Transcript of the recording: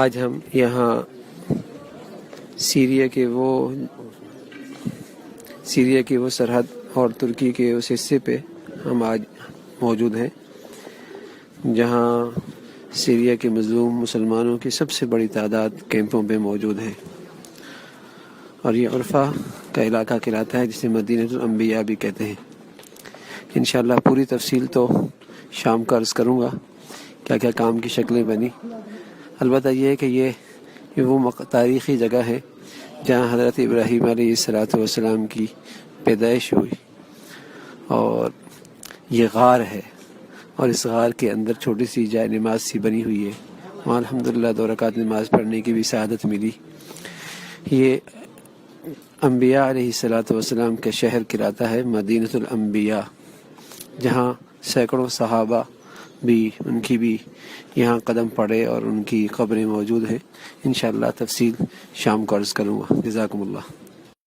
آج ہم یہاں سیریا کی وہ سرحد اور ترکی کے اس حصے پہ ہم آج موجود ہیں جہاں سیریا کے مظلوم مسلمانوں کی سب سے بڑی تعداد کیمپوں پہ موجود ہے، اور یہ عرفہ کا علاقہ کہلاتا ہے جسے مدینہ الانبیاء بھی کہتے ہیں۔ انشاءاللہ پوری تفصیل تو شام کا عرض کروں گا کیا کیا کام کی شکلیں بنی۔ البتہ یہ ہے کہ یہ وہ تاریخی جگہ ہے جہاں حضرت ابراہیم علیہ السلام کی پیدائش ہوئی، اور یہ غار ہے، اور اس غار کے اندر چھوٹی سی جائے نماز سی بنی ہوئی ہے، وہاں الحمدللہ 2 رکعت نماز پڑھنے کی بھی سعادت ملی۔ یہ انبیاء علیہ السلام کا شہر کہلاتا ہے مدینہ الانبیاء، جہاں سینکڑوں صحابہ بھی ان کی بھی یہاں قدم پڑے اور ان کی قبریں موجود ہیں۔ انشاءاللہ تفصیل شام کو عرض کروں گا۔ جزاکم اللہ۔